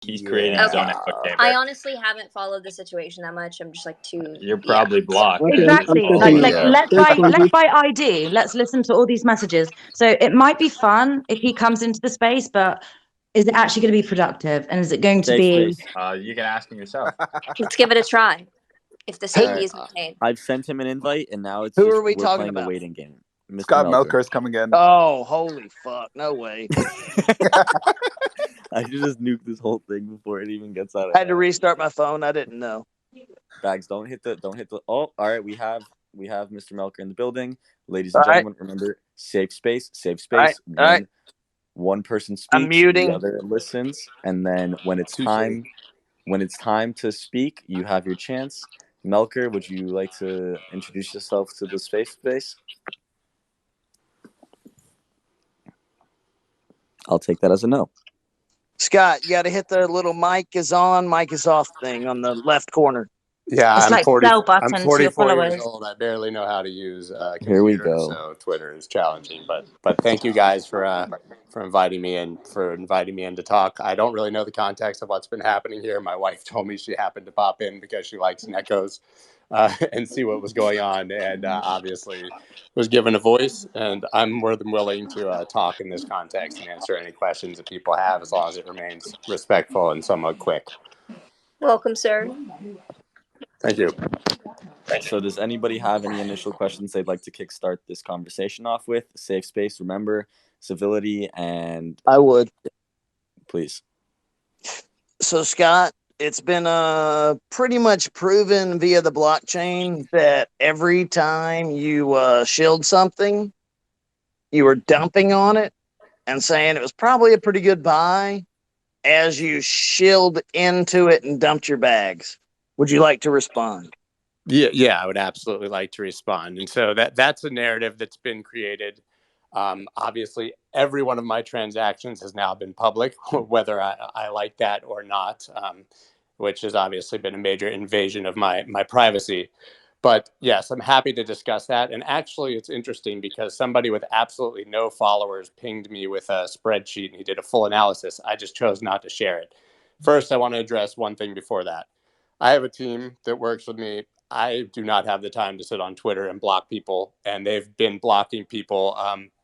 He's creating his own echo chamber. I honestly haven't followed the situation that much. I'm just like too. You're probably blocked. Exactly. Let's buy ID. Let's listen to all these messages. So it might be fun if he comes into the space, but is it actually going to be productive? And is it going to be? You can ask him yourself. Let's give it a try. If the safety is maintained. I've sent him an invite, and now it's Who are we we're talking playing about? the waiting game. Mr. Scott Melker. Melker's coming in. Oh, holy fuck! No way. I should just nuke this whole thing before it even gets out of I had to restart my phone. I didn't know. Bags, don't hit the. Oh, all right. We have Mr. Melker in the building, ladies and gentlemen. Remember, safe space. All right. One person speaks, I'm muting. The other listens, and then when it's time to speak, you have your chance. Melker, would you like to introduce yourself to the space? I'll take that as a no. Scott, you got to hit the little mic is on, mic is off thing on the left corner. Yeah, It's I'm like 40. bell button I'm to your 44 years followers. old. I barely know how to use computer, Here we go. So Twitter is challenging. But thank you guys for inviting me in to talk. I don't really know the context of what's been happening here. My wife told me she happened to pop in because she likes Neckos and see what was going on, and obviously was given a voice. And I'm more than willing to talk in this context and answer any questions that people have, as long as it remains respectful and somewhat quick. Welcome, sir. Thank you. So does anybody have any initial questions they'd like to kickstart this conversation off with? Safe space, remember, civility, and... I would. Please. So, Scott, it's been pretty much proven via the blockchain that every time you shield something, you were dumping on it and saying it was probably a pretty good buy as you shield into it and dumped your bags. Would you like to respond? Yeah, I would absolutely like to respond. And so that's a narrative that's been created. Obviously, every one of my transactions has now been public, whether I like that or not, which has obviously been a major invasion of my privacy. But yes, I'm happy to discuss that. And actually, it's interesting because somebody with absolutely no followers pinged me with a spreadsheet and he did a full analysis. I just chose not to share it. First, I want to address one thing before that. I have a team that works with me. I do not have the time to sit on Twitter and block people, and they've been blocking people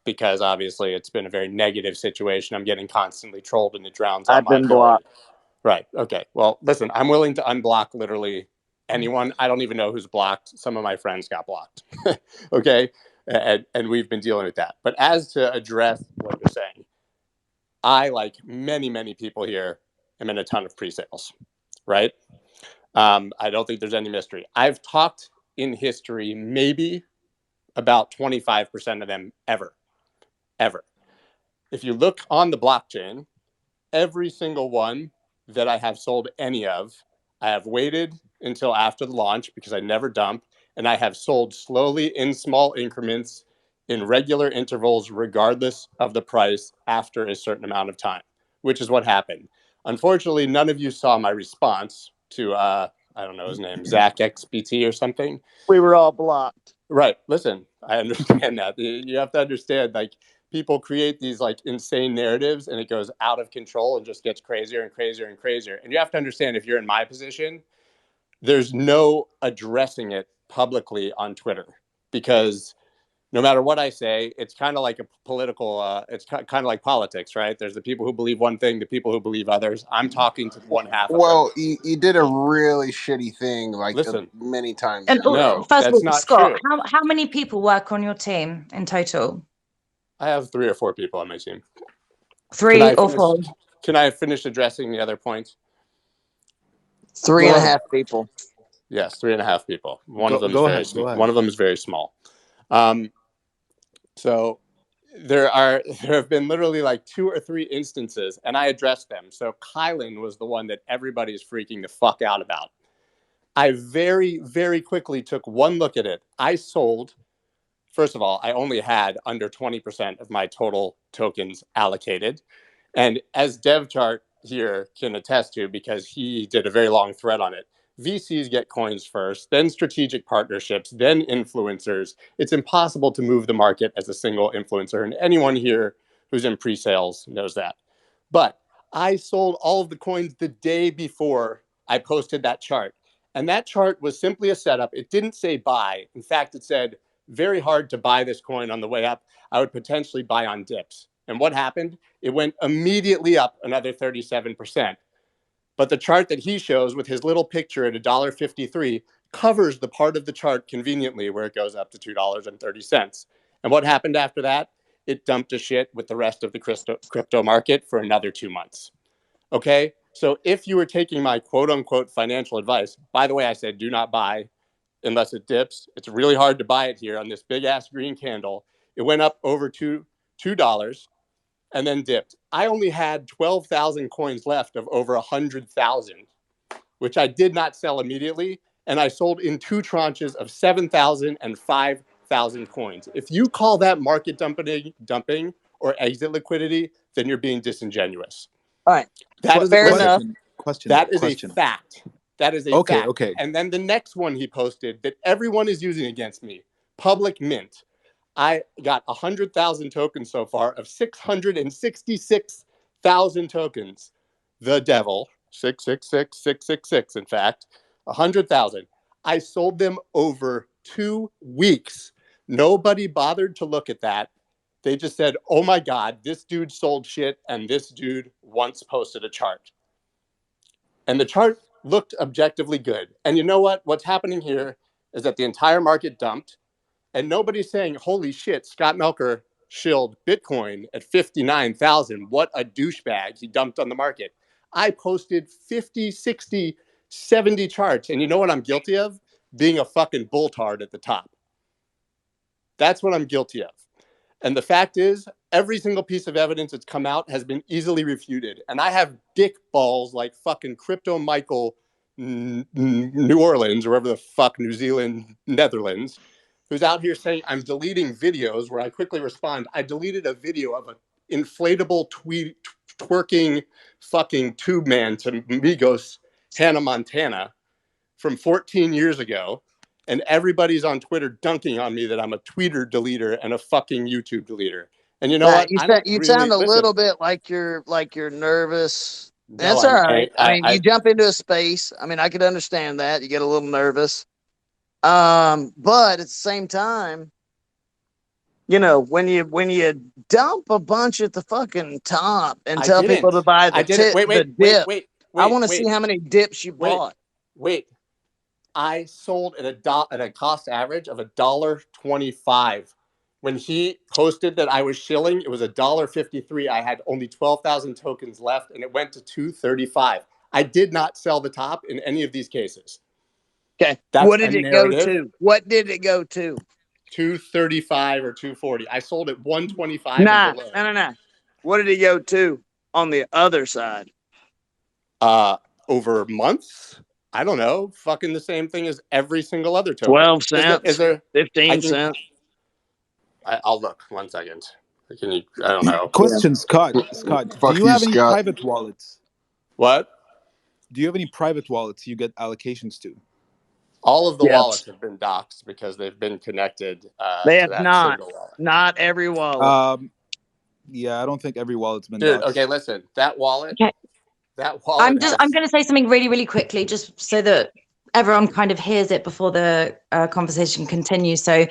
because obviously it's been a very negative situation. I'm getting constantly trolled, and it drowns out my I've been blocked. Right. Okay. Well, listen, I'm willing to unblock literally anyone. I don't even know who's blocked. Some of my friends got blocked. Okay. And we've been dealing with that. But as to address what you're saying, I, like many, many people here, am in a ton of pre-sales, right? I don't think there's any mystery. I've talked in history maybe about 25% of them ever. If you look on the blockchain, every single one that I have sold any of, I have waited until after the launch because I never dump, and I have sold slowly in small increments in regular intervals, regardless of the price after a certain amount of time, which is what happened. Unfortunately, none of you saw my response to, I don't know his name, Zach XBT or something. We were all blocked. Right. Listen, I understand that. You have to understand, like, people create these like insane narratives and it goes out of control and just gets crazier and crazier and crazier. And you have to understand, if you're in my position, there's no addressing it publicly on Twitter, because no matter what I say, it's kind of like a political, it's kind of like politics, right? There's the people who believe one thing, the people who believe others. I'm talking to one half of them. You did a really shitty thing, like many times. And no, first that's of all, not Scott, true. how many people work on your team in total? I have 3 or 4 people on my team. 3 or 4? Can I finish addressing the other points? 3.5 people. Yes, 3.5 people. One of them is very small. So there have been literally like 2 or 3 instances, and I addressed them. So Kylan was the one that everybody is freaking the fuck out about. I very, very quickly took one look at it. I sold. First of all, I only had under 20% of my total tokens allocated. And as DevChart here can attest to, because he did a very long thread on it, VCs get coins first, then strategic partnerships, then influencers. It's impossible to move the market as a single influencer. And anyone here who's in pre-sales knows that. But I sold all of the coins the day before I posted that chart. And that chart was simply a setup. It didn't say buy. In fact, it said very hard to buy this coin on the way up. I would potentially buy on dips. And what happened? It went immediately up another 37%. But the chart that he shows with his little picture at $1.53 covers the part of the chart conveniently where it goes up to $2.30. And what happened after that? It dumped to shit with the rest of the crypto market for another 2 months. Okay? So if you were taking my quote unquote financial advice, by the way, I said do not buy unless it dips. It's really hard to buy it here on this big ass green candle. It went up over $2 and then dipped. I only had 12,000 coins left of over 100,000, which I did not sell immediately. And I sold in 2 tranches of 7,000 and 5,000 coins. If you call that market dumping or exit liquidity, then you're being disingenuous. All right. That is fair enough. That is a fact. That is a fact. Okay. And then the next one he posted that everyone is using against me, public mint. I got 100,000 tokens so far of 666,000 tokens. The devil, 666,666, in fact, 100,000. I sold them over 2 weeks. Nobody bothered to look at that. They just said, oh my God, this dude sold shit and this dude once posted a chart. And the chart looked objectively good. And you know what? What's happening here is that the entire market dumped. And nobody's saying, holy shit, Scott Melker shilled Bitcoin at 59,000. What a douchebag. He dumped on the market. I posted 50, 60, 70 charts. And you know what I'm guilty of? Being a fucking bulltard at the top. That's what I'm guilty of. And the fact is, every single piece of evidence that's come out has been easily refuted. And I have dick balls like fucking Crypto Michael New Orleans, or wherever the fuck, New Zealand, Netherlands, who's out here saying I'm deleting videos, where I quickly respond, I deleted a video of an inflatable twerking fucking tube man to Migos, Hannah Montana from 14 years ago. And everybody's on Twitter dunking on me that I'm a tweeter deleter and a fucking YouTube deleter. And you know what? You sound a little bit like you're nervous. No, That's all right. I mean, you jump into a space. I mean, I could understand that. You get a little nervous. But at the same time, you know, when you dump a bunch at the fucking top and tell people to buy the dip, I want to see how many dips you bought. Wait. I sold at a cost average of $1.25. When he posted that I was shilling, it was $1.53. I had only 12,000 tokens left, and it went to $2.35. I did not sell the top in any of these cases. Okay. What did it go to? What did it go to? 235 or 240. I sold at 125. No. What did it go to on the other side? Over months. I don't know. Fucking the same thing as every single other token. 12 cents. Is there 15 cents? I'll look. 1 second. Can you? I don't know. Question, Scott. Do you have any private wallets? What? Do you have any private wallets you get allocations to? All of the wallets have been doxed because they've been connected. They have not. Not every wallet. Yeah, I don't think every wallet's been doxed. Dude, okay, listen. That wallet. Okay. That wallet. I'm going to say something really, really quickly, just so that everyone kind of hears it before the conversation continues. So,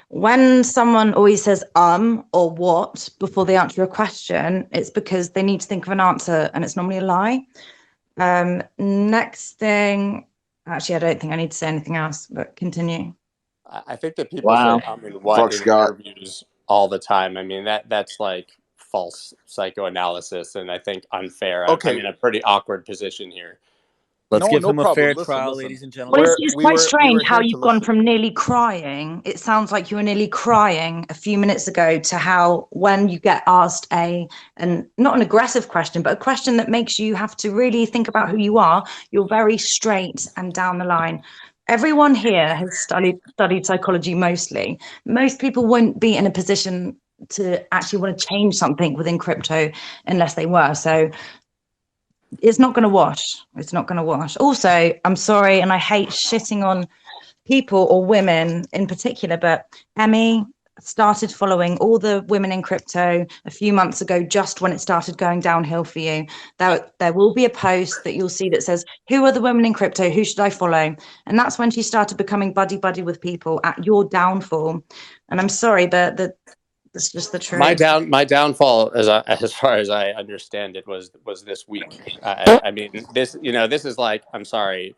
when someone always says or what before they answer a question, it's because they need to think of an answer, and it's normally a lie. Next thing, actually, I don't think I need to say anything else, but continue. I think that people say in interviews all the time. I mean, that's like false psychoanalysis, and I think unfair. I'm in a pretty awkward position here. Let's give him a fair trial, ladies and gentlemen. Well, it's quite strange how you've gone from nearly crying. It sounds like you were nearly crying a few minutes ago to how when you get asked and not an aggressive question, but a question that makes you have to really think about who you are, you're very straight and down the line. Everyone here has studied psychology mostly. Most people won't be in a position to actually want to change something within crypto unless they were. So it's not going to wash. It's not going to wash. Also, I'm sorry, and I hate shitting on people or women in particular, but Emmy, started following all the women in crypto a few months ago, just when it started going downhill for you, there will be a post that you'll see that says, who are the women in crypto? Who should I follow? And that's when she started becoming buddy with people at your downfall. And I'm sorry, but that's just the truth. My downfall, as far as I understand it, was this week. I mean, this is like, I'm sorry,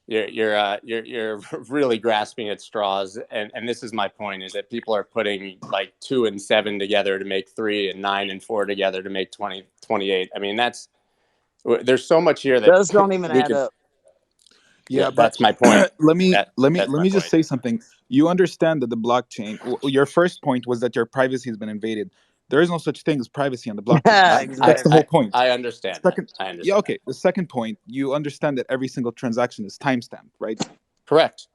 you're really grasping at straws, and this is my point: is that people are putting like 2 and 7 together to make 3, and 9 and 4 together to make 28. I mean, there's so much here that Those don't even add up. Yeah, but that's my point. let me That's just say something. You understand that the blockchain. Your first point was that your privacy has been invaded. There is no such thing as privacy on the blockchain. Exactly. That's the whole point. I understand. Yeah, okay. The second point, you understand that every single transaction is timestamped, right? Correct.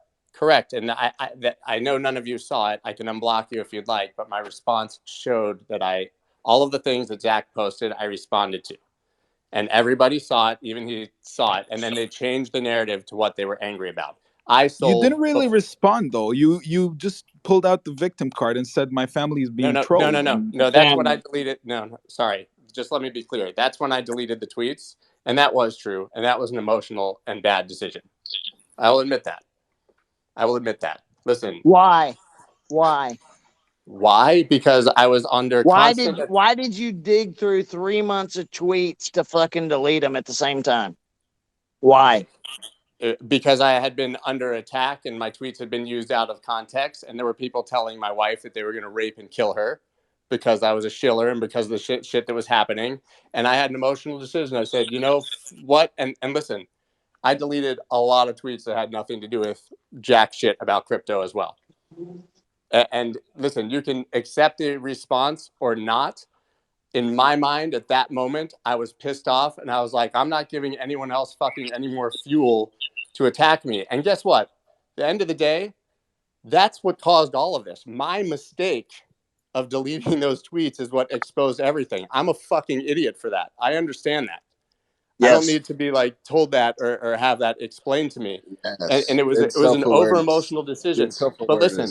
And I know none of you saw it. I can unblock you if you'd like, but my response showed that all of the things that Zach posted, I responded to. And everybody saw it, even he saw it, and then they changed the narrative to what they were angry about. You didn't really respond, though. You just pulled out the victim card and said my family is being trolled. No. That's when I deleted. No, sorry. Just let me be clear. That's when I deleted the tweets, and that was true, and that was an emotional and bad decision. I will admit that. Listen. Why? Because I was under constant. Why did you dig through 3 months of tweets to fucking delete them at the same time? Why? Because I had been under attack and my tweets had been used out of context, and there were people telling my wife that they were going to rape and kill her because I was a shiller and because of the shit that was happening. And I had an emotional decision. I said, you know what? And listen, I deleted a lot of tweets that had nothing to do with jack shit about crypto as well. And listen, you can accept the response or not. In my mind, at that moment, I was pissed off, and I was like, I'm not giving anyone else fucking any more fuel to attack me. And guess what? At the end of the day, that's what caused all of this. My mistake of deleting those tweets is what exposed everything. I'm a fucking idiot for that. I understand that. Yes. I don't need to be like told that or have that explained to me. Yes. And it was an over emotional decision. But listen,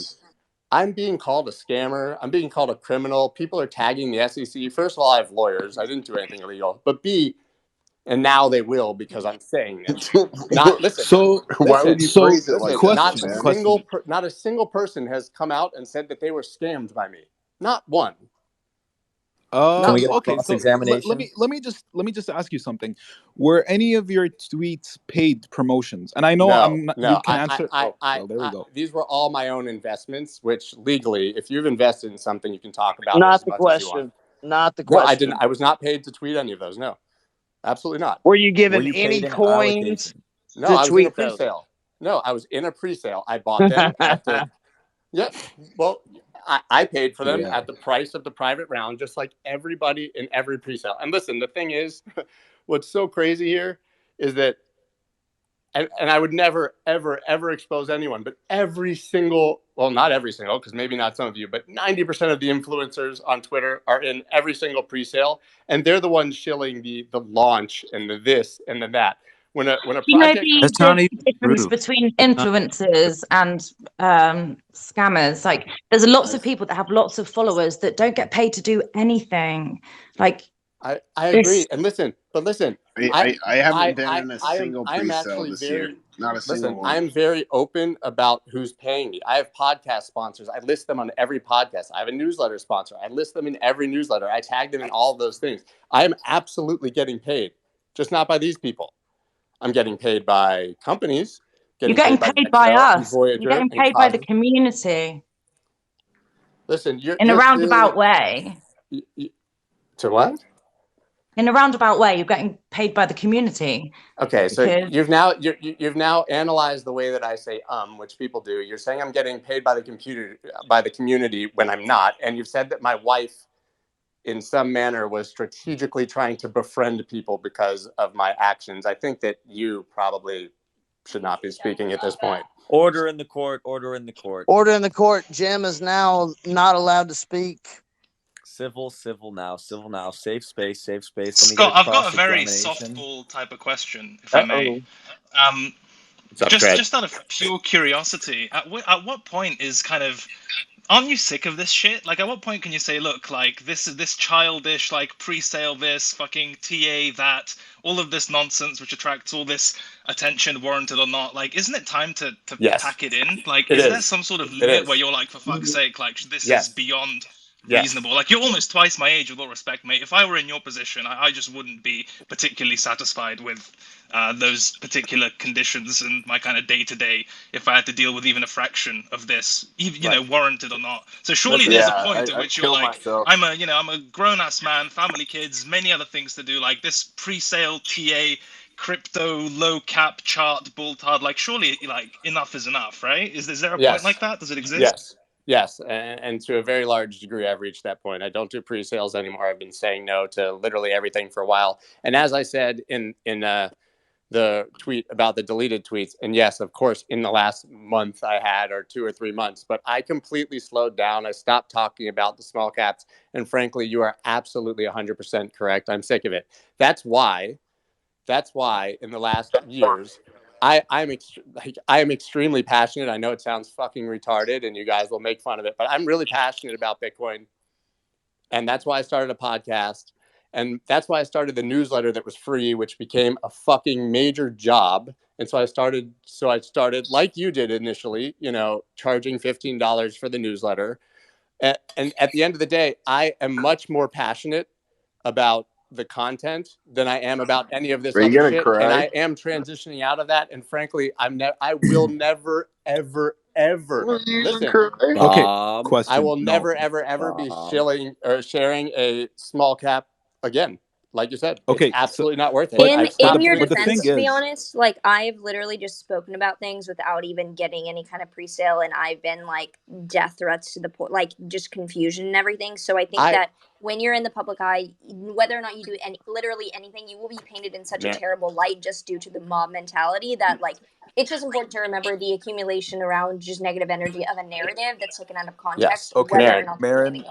I'm being called a scammer. I'm being called a criminal. People are tagging the SEC. First of all, I have lawyers. I didn't do anything illegal. But B, and now they will because I'm saying this. Why would you phrase it like that? Not a single person has come out and said that they were scammed by me. Not one. Can we get a okay, cross-examination? So let me just ask you something. Were any of your tweets paid promotions? And I know you can answer. Well, there we go. These were all my own investments, which legally, if you've invested in something, you can talk about Not it as the much question. as you want. Not the question. No, I didn't. I was not paid to tweet any of those. No, absolutely not. Were you given any coins? No, I was in a pre-sale. No, I was in a pre-sale. I bought them at the. Yeah, well, I paid for them at the price of the private round, just like everybody in every pre-sale. And listen, the thing is, what's so crazy here is that, and I would never, ever, ever expose anyone, but every single, well, not every single, because maybe not some of you, but 90% of the influencers on Twitter are in every single pre-sale, and they're the ones shilling the launch and the this and the that. When a project, the difference between influencers and scammers. Like, there's lots of people that have lots of followers that don't get paid to do anything. Like, I agree. And listen, I haven't been in a single pre-sale this year. Not a single one. I'm very open about who's paying me. I have podcast sponsors. I list them on every podcast. I have a newsletter sponsor. I list them in every newsletter. I tag them in all of those things. I am absolutely getting paid, just not by these people. I'm getting paid by companies. You're getting paid by us. You're getting paid by the community. Listen, you're in a roundabout way. To what? In a roundabout way, you're getting paid by the community. Okay, so you've now analyzed the way that I say which people do. You're saying I'm getting paid by the community when I'm not, and you've said that my wife, in some manner, was strategically trying to befriend people because of my actions. I think that you probably should not be speaking at this point. Order in the court. Order in the court. Order in the court. Jim is now not allowed to speak. Civil now. Safe space. Scott, I've got a very softball type of question, if I may. Just out of pure curiosity, at what point is kind of aren't you sick of this shit? Like, at what point can you say, look, like, this is this childish, like, pre-sale this, fucking TA that, all of this nonsense which attracts all this attention, warranted or not? Like, isn't it time to Yes. pack it in? Like, It is there is. some sort of It limit is. where you're like, for fuck's sake, like, this Yes. is beyond Yes. reasonable? Like, you're almost twice my age, with all respect, mate. If I were in your position, I just wouldn't be particularly satisfied with those particular conditions in my kind of day-to-day if I had to deal with even a fraction of this, even, you know, warranted or not. So surely there's a point at which you're like, I'm a grown-ass man, family, kids, many other things to do, like this pre-sale TA crypto low cap chart bulltard, like surely like enough is enough, right? Is there a point like that? Does it exist? Yes, and to a very large degree, I've reached that point. I don't do pre-sales anymore. I've been saying no to literally everything for a while. And as I said in the tweet about the deleted tweets, and yes, of course, in the last month I had, or 2 or 3 months, but I completely slowed down. I stopped talking about the small caps. And frankly, you are absolutely 100% correct. I'm sick of it. That's why in the last years, I am extremely passionate. I know it sounds fucking retarded and you guys will make fun of it, but I'm really passionate about Bitcoin. And that's why I started a podcast. And that's why I started the newsletter that was free, which became a fucking major job. And so I started like you did initially, you know, charging $15 for the newsletter. And at the end of the day, I am much more passionate about the content than I am about any of this other shit. And I am transitioning out of that. And frankly, I will never, ever, listen. Okay. Question. I will never, ever be sharing a small cap again. Like you said, okay, it's absolutely not worth it. In your but the defense, thing to be is- honest, like I've literally just spoken about things without even getting any kind of pre-sale, and I've been like death threats to the point, like just confusion and everything. So I think that when you're in the public eye, whether or not you do literally anything, you will be painted in such a terrible light just due to the mob mentality that like it's just important to remember the accumulation around just negative energy of a narrative that's taken out of context. Okay, Marin,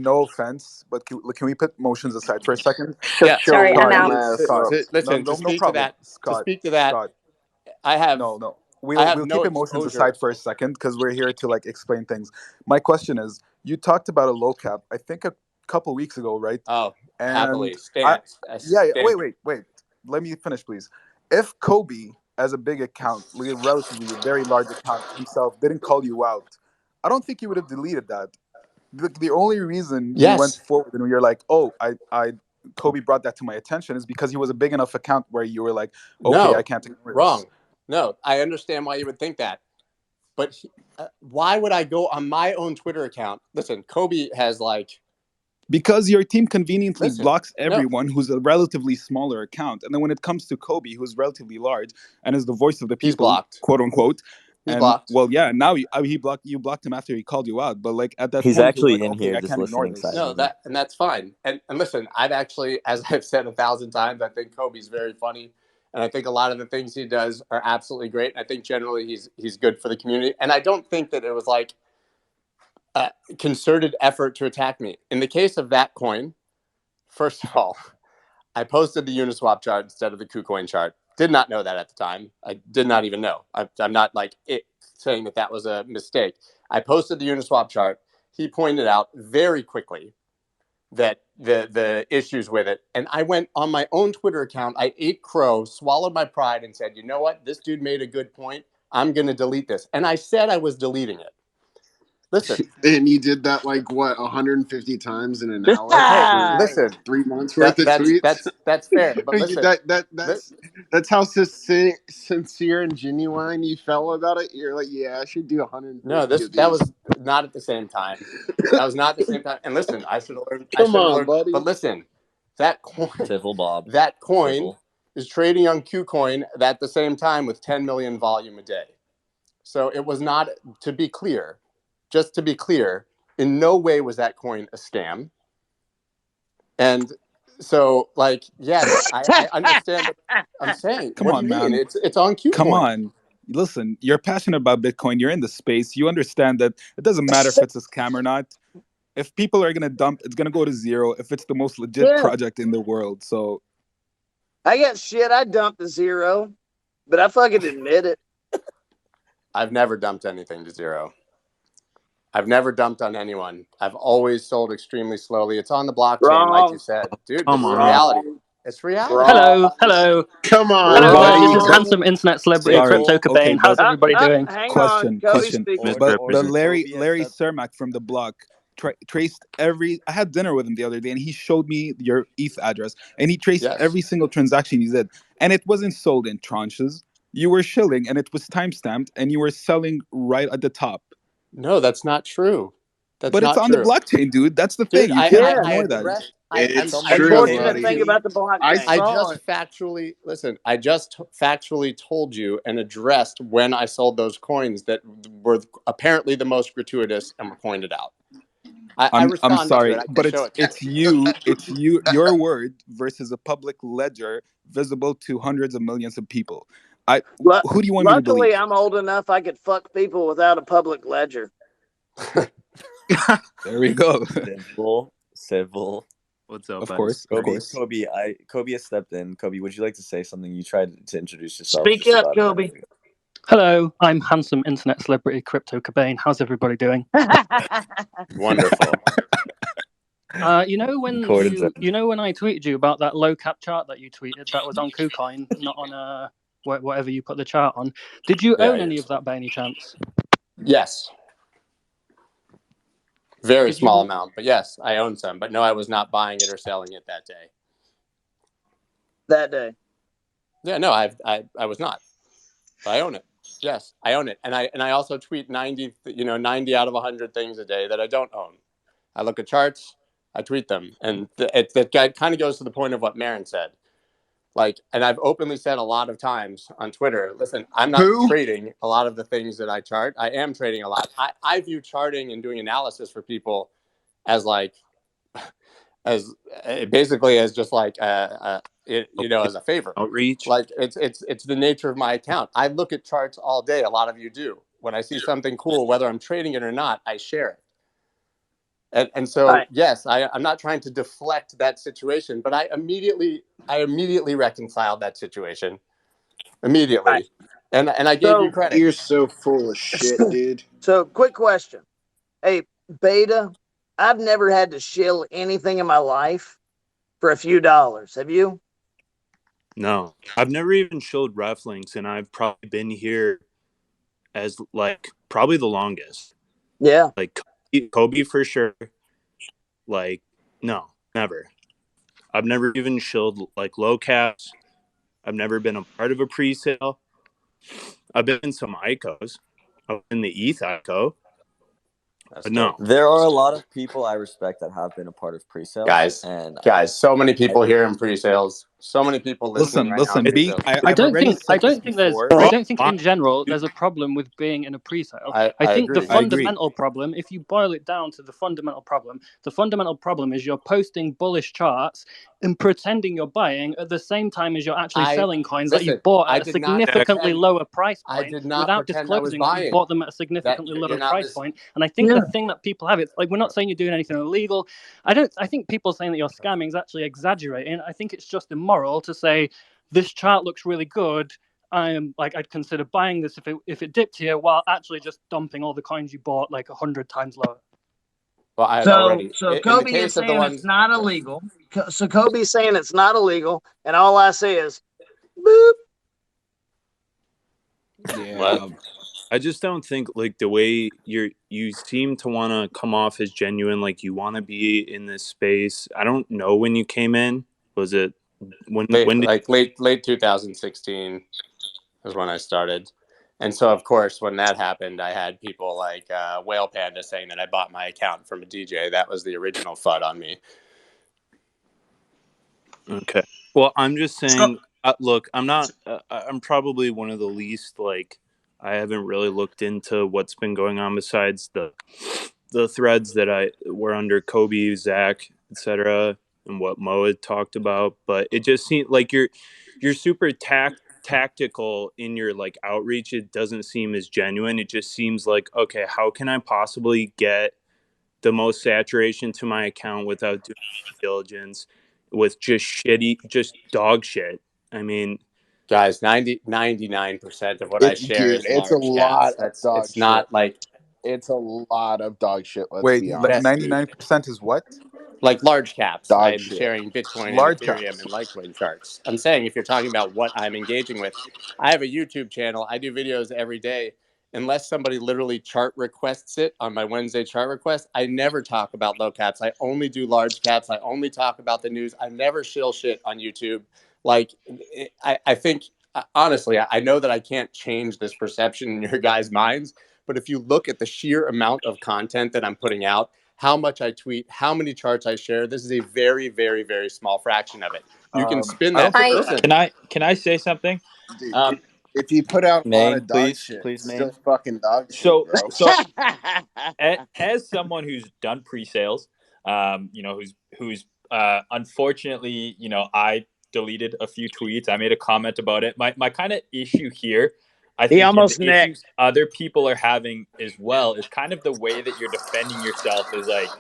no offense, but can we put emotions aside for a second? Yeah. Sorry, I'm out. Listen, to speak to that, Scott, I have no. We'll keep emotions aside for a second because we're here to like explain things. My question is, you talked about a low cap, I think a couple weeks ago, right? Oh, and happily. Wait. Let me finish, please. If Kobe, as a big account, relatively a very large account himself, didn't call you out, I don't think you would have deleted that. The only reason you went forward and you're like, oh, I Kobe brought that to my attention is because he was a big enough account where you were like, okay, I can't ignore this. No, I understand why you would think that. But why would I go on my own Twitter account? Listen, Kobe has like... Because your team conveniently blocks everyone who's a relatively smaller account. And then when it comes to Kobe, who's relatively large and is the voice of the people, quote unquote, he's blocked. Well, yeah, now you blocked him after he called you out. But like at that he's point, actually like, in here just listening. No, that's fine. And listen, I've actually, as I've said 1,000 times, I think Kobe's very funny. And I think a lot of the things he does are absolutely great. I think generally he's good for the community. And I don't think that it was like a concerted effort to attack me. In the case of that coin, first of all, I posted the Uniswap chart instead of the KuCoin chart. Did not know that at the time. I did not even know. I'm not like saying that was a mistake. I posted the Uniswap chart. He pointed out very quickly that the issues with it. And I went on my own Twitter account. I ate crow, swallowed my pride, and said, you know what? This dude made a good point. I'm going to delete this. And I said I was deleting it. Listen. And you did that like what 150 times in an hour? Okay, listen. 3 months worth of tweets. That's fair. But listen, that's how sincere and genuine you felt about it. You're like, yeah, I should do 150. No, that was not at the same time. That was not the same time. And listen, I should have learned. Come on, buddy. But listen, that coin, Civil Bob. That coin is trading on KuCoin at the same time with 10 million volume a day. So it was not, to be clear. Just to be clear, in no way was that coin a scam. And so, like, yes, I understand what I'm saying. Come on, man. It's on KuCoin. Come on. Listen, you're passionate about Bitcoin. You're in the space. You understand that it doesn't matter if it's a scam or not. If people are going to dump, it's going to go to zero if it's the most legit project in the world. So I got shit. I dumped to zero, but I fucking admit it. I've never dumped anything to zero. I've never dumped on anyone. I've always sold extremely slowly. It's on the blockchain, like Wrong. you said. Dude, Come it's on. reality. It's reality. Hello. Come on, Hello, buddy. this is handsome internet celebrity Sorry. Crypto Cobain. Okay, How's but everybody doing? Hang question. on, Kobe speaking. But Mr. Larry Kobe Cermak from the block traced every. I had dinner with him the other day, and he showed me your ETH address, and he traced Yes. every single transaction you did, and it wasn't sold in tranches. You were shilling, and it was timestamped, and you were selling right at the top. No, that's not true. That's But not it's on true. the blockchain, dude. That's the Dude, thing. You I can't ignore that. addressed. It's I true, Unfortunate buddy. thing about the blockchain. I I saw just it. factually listen. I just factually told you and addressed when I sold those coins that were apparently the most gratuitous and were pointed out. I I'm responded sorry, to it. I but can show it's it. your word versus a public ledger visible to hundreds of millions of people. Who do you want me to Luckily, believe? I'm old enough I could fuck people without a public ledger. There we go. Civil. What's up, Of buddy? course. Kobe has stepped in. Kobe, would you like to say something? You tried to introduce yourself. Speak just up, about a minute Kobe. ago. Hello, I'm handsome internet celebrity Crypto Cobain. How's everybody doing? Wonderful. You know when I tweeted you about that low cap chart that you tweeted that was on KuCoin, not on whatever you put the chart on. Did you own any of that by any chance? Yes. Very Did small you- amount, but yes, I own some. But no, I was not buying it or selling it that day. That day. Yeah, no, I was not. But I own it. Yes, I own it, and I also tweet 90 out of 100 things a day that I don't own. I look at charts, I tweet them, and that kind of goes to the point of what Marin said. Like, and I've openly said a lot of times on Twitter, listen, I'm not trading a lot of the things that I chart. I am trading a lot. I view charting and doing analysis for people as like, as basically as just like, as a favor. Outreach. Like it's the nature of my account. I look at charts all day. A lot of you do. When I see something cool, whether I'm trading it or not, I share it. And so, right. Yes, I'm not trying to deflect that situation, but I immediately reconciled that situation. Immediately. Right. And I gave you credit. You're so full of shit, dude. So, quick question. Hey, Beta, I've never had to shill anything in my life for a few dollars. Have you? No. I've never even shilled ref links, and I've probably been here as, like, probably the longest. Yeah. Like, Kobe for sure. Like, no, never. I've never even shilled like low caps. I've never been a part of a pre-sale. I've been in some ICOs. I've been in the ETH ICO. But no. There are a lot of people I respect that have been a part of pre-sales. Guys, so many people here in pre-sales. So many people listening listen, right now. I don't think in general there's a problem with being in a pre-sale. I think agree. the fundamental problem, if you boil it down to the fundamental problem is you're posting bullish charts and pretending you're buying at the same time as you're actually selling coins that you bought at a significantly lower price point without disclosing that you bought them at a significantly lower price point. And I think the thing that people have, it's like, we're not saying you're doing anything illegal. I think people saying that you're scamming is actually exaggerating. I think it's just immoral to say this chart looks really good. I'd consider buying this if it dipped here, while actually just dumping all the coins you bought like 100 times lower. Well, so Kobe is saying it's not illegal. So Kobe's saying it's not illegal, and all I say is, boop. Yeah. I just don't think like the way you seem to want to come off as genuine, like you want to be in this space. I don't know when you came in. Was it when late 2016 is when I started. And so, of course, when that happened, I had people like Whale Panda saying that I bought my account from a DJ. That was the original FUD on me. Okay. Well, I'm just saying, look, I'm not, I'm probably one of the least, like, I haven't really looked into what's been going on besides the threads that were under Kobe, Zach, etc., and what Mo had talked about. But it just seems like you're super tactical in your like outreach. It doesn't seem as genuine. It just seems like, okay, how can I possibly get the most saturation to my account without doing diligence with just dog shit? I mean, guys, 99% of what I share is it's a lot of dog it's not shit. like it's a lot of dog shit. Let's Wait, be honest. 99% is what? Like large caps. Dog I'm shit. sharing Bitcoin Large and Ethereum caps. and Litecoin charts. I'm saying if you're talking about what I'm engaging with, I have a YouTube channel. I do videos every day. Unless somebody literally chart requests it on my Wednesday chart request, I never talk about low caps. I only do large caps. I only talk about the news. I never shill shit on YouTube. Like, I think, honestly, I know that I can't change this perception in your guys' minds, but if you look at the sheer amount of content that I'm putting out, how much I tweet, how many charts I share, this is a very, very, very small fraction of it. You can spin that. Listen, Can I say something? Dude, if you put out a lot Maine, of dog please, shit, please, it's still Maine. fucking dog shit, So bro. as someone who's done pre-sales, who's unfortunately, I deleted a few tweets. I made a comment about it. My kind of issue here, I He think, and almost the issues other people are having as well, is kind of the way that you're defending yourself is like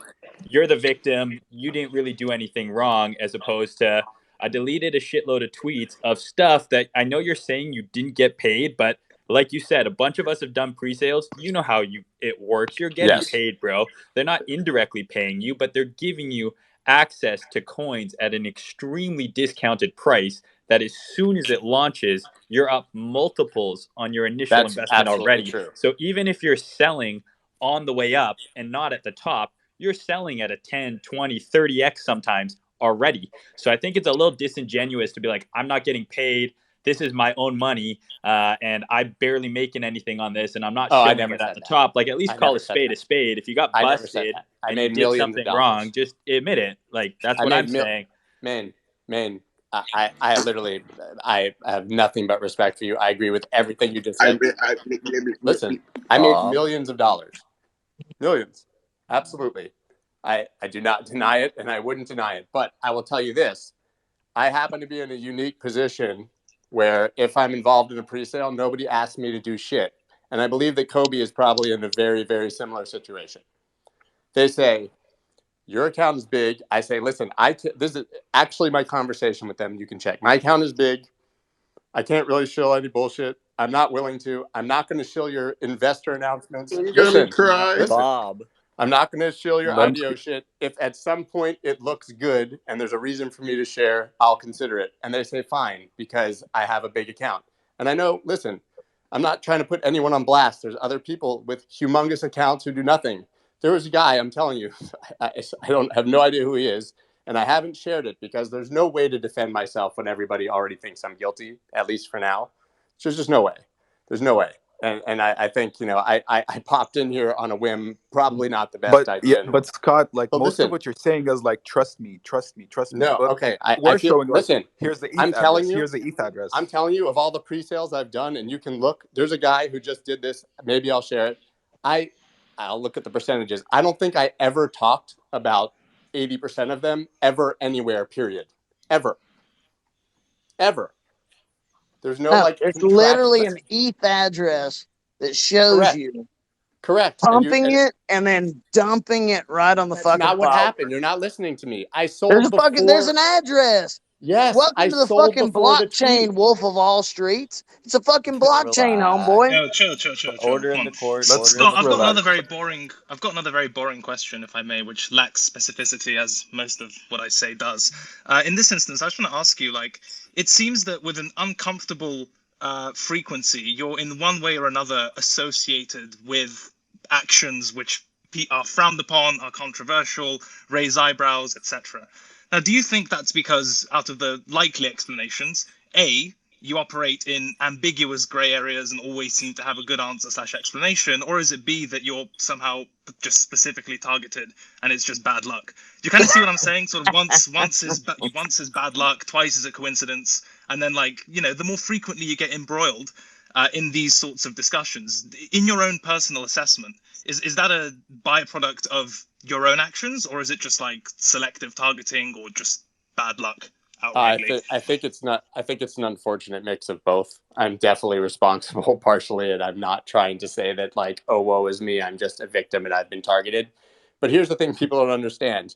you're the victim. You didn't really do anything wrong, as opposed to I deleted a shitload of tweets of stuff that I know you're saying you didn't get paid, but like you said, a bunch of us have done pre-sales. You know how it works. You're getting yes, paid, bro. They're not indirectly paying you, but they're giving you access to coins at an extremely discounted price that as soon as it launches, you're up multiples on your initial that's investment absolutely already. true. So even if you're selling on the way up and not at the top, you're selling at a 10, 20, 30x sometimes already. So I think it's a little disingenuous to be like, I'm not getting paid. This is my own money, and I'm barely making anything on this, and I'm not I showing never it at said the that. top. Like, at least I call never a said spade that. a spade. If you got I never said busted that. I and you made did millions of something wrong, dollars. just admit it. Like, that's I what I'm made saying. Man, I literally, I have nothing but respect for you. I agree with everything you just said. Listen, I made Bob. millions of dollars. Millions. Absolutely. I do not deny it, and I wouldn't deny it. But I will tell you this. I happen to be in a unique position where if I'm involved in a pre-sale, nobody asks me to do shit. And I believe that Kobe is probably in a very, very similar situation. They say, your account is big. I say, listen, this is actually my conversation with them. You can check. My account is big. I can't really shill any bullshit. I'm not willing to. I'm not going to shill your investor announcements. I'm gonna cry. Bob. I'm not going to shill your Let me- IDO shit. If at some point it looks good and there's a reason for me to share, I'll consider it. And they say, fine, because I have a big account. And I know, listen, I'm not trying to put anyone on blast. There's other people with humongous accounts who do nothing. There was a guy, I'm telling you, I have no idea who he is. And I haven't shared it because there's no way to defend myself when everybody already thinks I'm guilty, at least for now. So there's just no way. There's no way. And I think, I popped in here on a whim, probably not the best idea. But Scott, like But most listen, of what you're saying is like, trust me. no, But okay. we're showing like, Listen, here's the ETH I'm telling address. you, Here's the ETH address. I'm telling you, of all the pre-sales I've done, and you can look, there's a guy who just did this. Maybe I'll share it. I'll look at the percentages. I don't think I ever talked about 80% of them ever anywhere, period. Ever. There's no it's literally an ETH address that shows you pumping it and then dumping it right on the That's fucking not what file. happened. You're not listening to me. I sold There's an address. Yes, welcome to the fucking blockchain, Wolf of all streets. It's a fucking blockchain, homeboy. No, chill. Order Come in on. the court. Scott, I've got another very boring question, if I may, which lacks specificity, as most of what I say does. In this instance, I just want to ask you, like, it seems that with an uncomfortable frequency, you're in one way or another associated with actions which are frowned upon, are controversial, raise eyebrows, etc. Now, do you think that's because, out of the likely explanations, A, you operate in ambiguous grey areas and always seem to have a good answer / explanation, or is it B, that you're somehow just specifically targeted and it's just bad luck? Do you kind of see what I'm saying? Sort of once is bad luck, twice is a coincidence, and then, like, the more frequently you get embroiled in these sorts of discussions, in your own personal assessment, is that a byproduct of your own actions, or is it just like selective targeting or just bad luck? I think it's not. I think it's an unfortunate mix of both. I'm definitely responsible partially, and I'm not trying to say that, like, oh, woe is me, I'm just a victim and I've been targeted. But here's the thing people don't understand.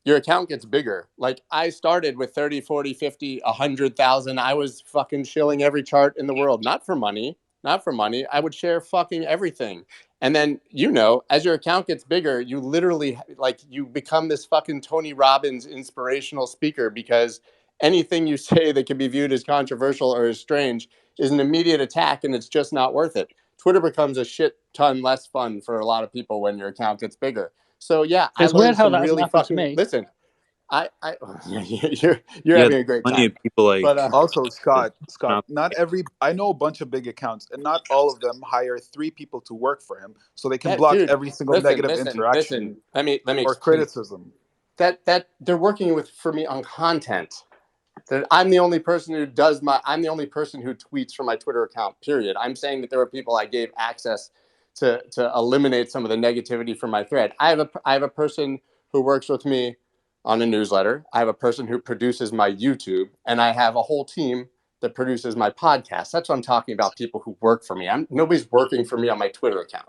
Your account gets bigger. Like, I started with 30, 40, 50, 100,000. I was fucking shilling every chart in the world, not for money. not for money. I would share fucking everything. And then, you know, as your account gets bigger, you literally like you become this fucking Tony Robbins inspirational speaker, because anything you say that can be viewed as controversial or as strange is an immediate attack, and it's just not worth it. Twitter becomes a shit ton less fun for a lot of people when your account gets bigger. So yeah, I It's weird learned how some that hasn't really happened to fucking me. listen. You're Yeah, having a great plenty time. of people like But Also, Scott, not not every I know a bunch of big accounts, and not all of them hire 3 people to work for him, so they can yeah, block dude, every single negative interaction listen. Let me or explain. criticism. That they're working for me on content. That I'm the only person who tweets from my Twitter account, period. I'm saying that there were people I gave access to eliminate some of the negativity from my thread. I have a person who works with me on a newsletter. I have a person who produces my YouTube, and I have a whole team that produces my podcast. That's what I'm talking about, people who work for me. Nobody's working for me on my Twitter account,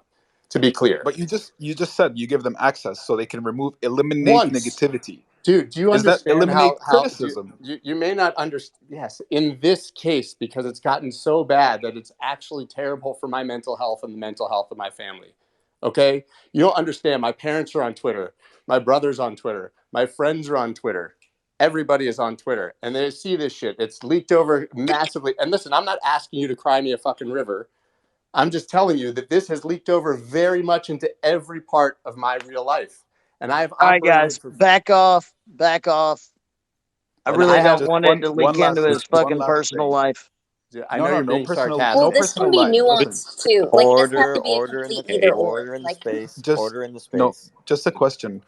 to be clear. But you just said you give them access so they can eliminate Once. negativity. Dude, do you Is that understand eliminate how criticism? you may not understand? Yes, in this case, because it's gotten so bad that it's actually terrible for my mental health and the mental health of my family. Okay? You don't understand. My parents are on Twitter. My brother's on Twitter. My friends are on Twitter. Everybody is on Twitter. And they see this shit. It's leaked over massively. And listen, I'm not asking you to cry me a fucking river. I'm just telling you that this has leaked over very much into every part of my real life. And I've All right, guys, back off. I really don't want it to leak into his fucking personal life. I know you're being sarcastic. Well, this can be nuanced too. Like, it doesn't have to be a complete either or. Like, order in the space. No, just a question.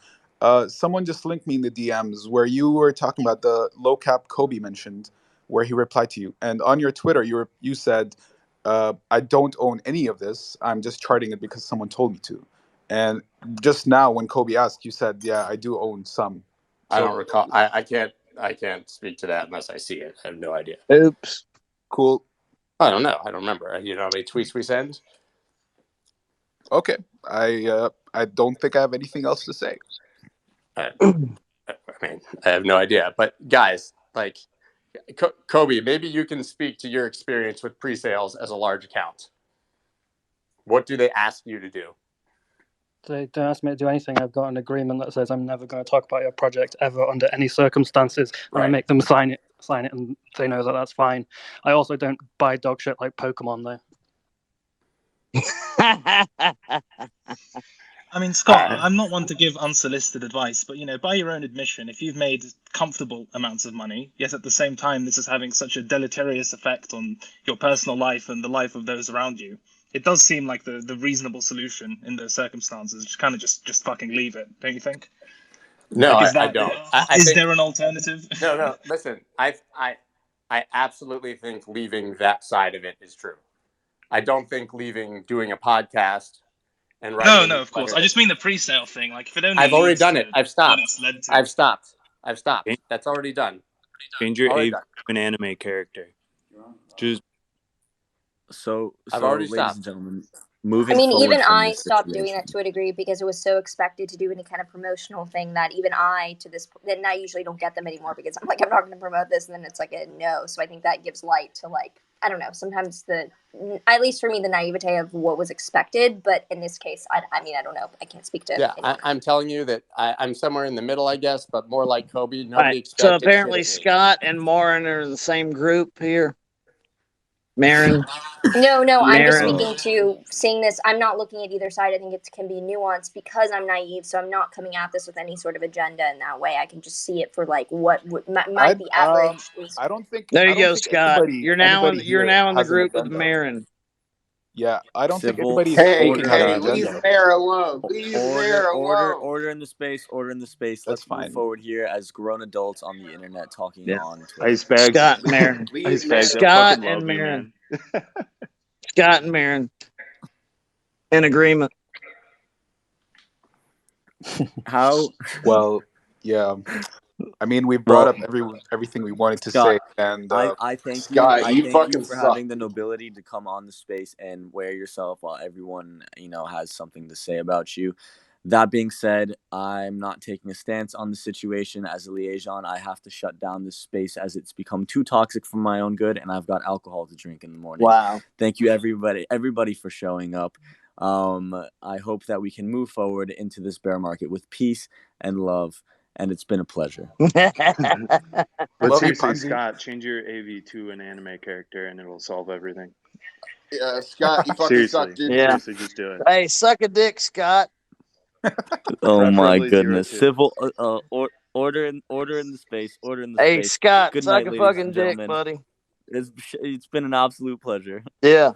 Someone just linked me in the DMs where you were talking about the low cap Kobe mentioned, where he replied to you, and on your Twitter you said, "I don't own any of this. I'm just charting it because someone told me to." And just now, when Kobe asked, you said, "Yeah, I do own some." So, I don't recall. I can't speak to that unless I see it. I have no idea. Oops. Cool. I don't know. I don't remember. You know how many tweets we send? Okay. I don't think I have anything else to say. I mean, I have no idea. But guys, like Kobe, maybe you can speak to your experience with pre-sales as a large account. What do they ask you to do? They don't ask me to do anything. I've got an agreement that says I'm never going to talk about your project ever under any circumstances, and I make them sign it, and they know that that's fine. I also don't buy dog shit like Pokemon, though. I mean, Scott, I'm not one to give unsolicited advice, but, you know, by your own admission, if you've made comfortable amounts of money, yet at the same time this is having such a deleterious effect on your personal life and the life of those around you, it does seem like the reasonable solution in those circumstances. Just kind of just fucking leave it, don't you think? No, like, I don't. Is there an alternative? No. Listen, I absolutely think leaving that side of it is true. I don't think leaving doing a podcast and writing. No, of course. I just mean the pre-sale thing. Like, if it only I've already done it. I've stopped. I've stopped. That's already done. Change your to an anime character. Just I've already ladies stopped. and gentlemen, I mean, even I stopped doing that to a degree because it was so expected to do any kind of promotional thing that even I, then I usually don't get them anymore because I'm like, I'm not going to promote this, and then it's like a no. So I think that gives light to, like, I don't know, sometimes at least for me, the naivete of what was expected. But in this case, I mean, I don't know. I can't speak to. Yeah, I'm telling you that I'm somewhere in the middle, I guess, but more like Kobe. Nobody Right. expected. So apparently Scott and Marin are in the same group here. Marin. No, I'm just speaking to seeing this. I'm not looking at either side. I think it can be nuanced because I'm naive, so I'm not coming at this with any sort of agenda in that way. I can just see it for like what might be average. I don't think. There you go, think Scott. You're now in the group with Marin. Yeah, I don't think anybody's Hey, agenda. leave Mare alone. Leave Mare alone. Order in the space. Let's move forward here as grown adults on the internet talking on Twitter. Ice bags. Scott and Marin. Ice bags. Scott and Marin. Scott and Marin. In agreement. How? Well, yeah. I mean, we brought up everything we wanted to say, and I thank Scott, you. I thank you for having the nobility to come on the space and wear yourself while everyone has something to say about you. That being said, I'm not taking a stance on the situation as a liaison. I have to shut down this space as it's become too toxic for my own good, and I've got alcohol to drink in the morning. Wow. Thank you, everybody for showing up. I hope that we can move forward into this bear market with peace and love, and it's been a pleasure. But seriously, Scott, change your AV to an anime character, and it'll solve everything. Yeah, Scott, you fucking suck, dude. Yeah. Seriously, just do it. Hey, suck a dick, Scott. Oh my goodness! Civil order in the space. Order in the space. Hey, Scott, Good suck night, a ladies fucking and dick, gentlemen. buddy. It's been an absolute pleasure. Yeah.